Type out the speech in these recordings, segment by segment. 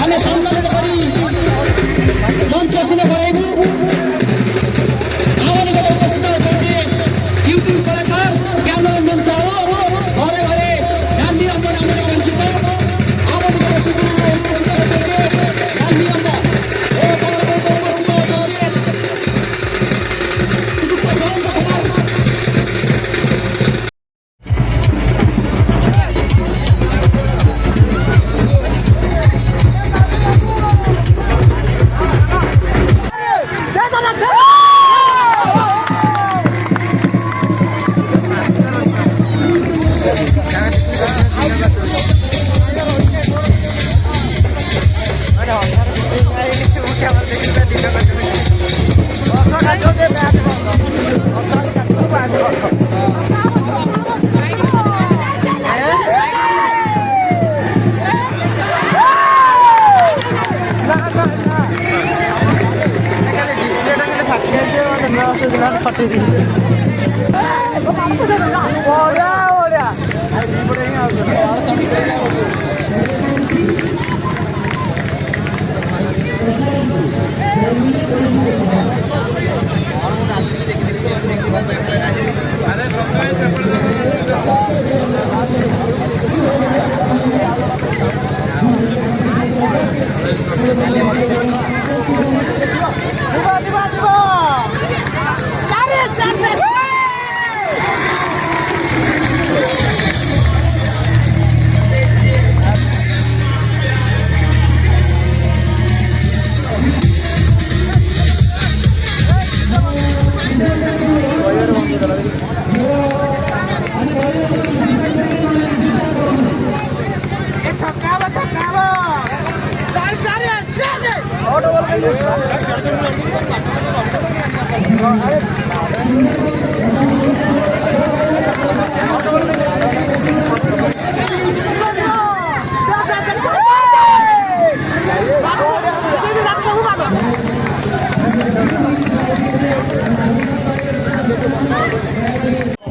ଆମେ ସମ୍ମାନିତ କରି ମଞ୍ଚ ଆସିଲେ କରାଇବୁ। ଆମର ଗୋଟେ ଉପସ୍ଥିତ ଅଛନ୍ତି ୟୁଟ୍ୟୁବ କଳାକାର ଜ୍ଞାନରଞ୍ଜନ ସାହୁ, ଘରେ ଘରେ ଗାନ୍ଧୀ ଅମ୍ବ ନାମରେ ବଞ୍ଚିତ। ଆମର ଗୋଟେ ଉପସ୍ଥିତ ଅଛନ୍ତି ଗାନ୍ଧୀ ଅମ୍ବ ଓ ତାଙ୍କ ସହିତ ଉପସ୍ଥିତ ଅଛନ୍ତି ଶ୍ରୀଯୁକ୍ତ ଜୟନ୍ତ କୁମାର।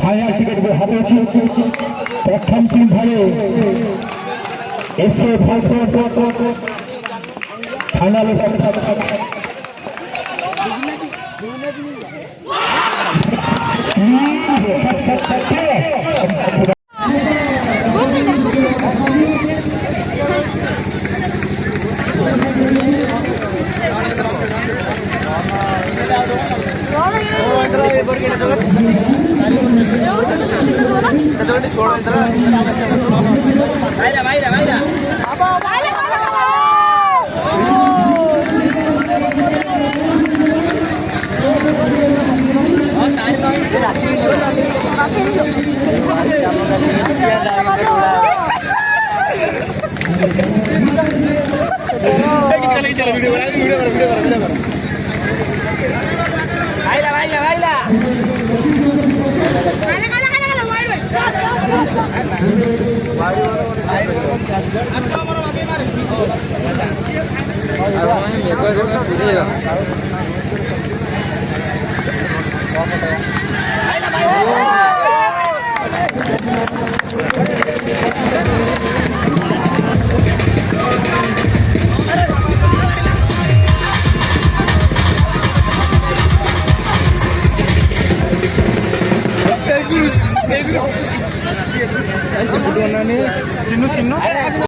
फाइनल टिकट हाथे प्रथम टीम भावे एसए फाइनल चिन्नु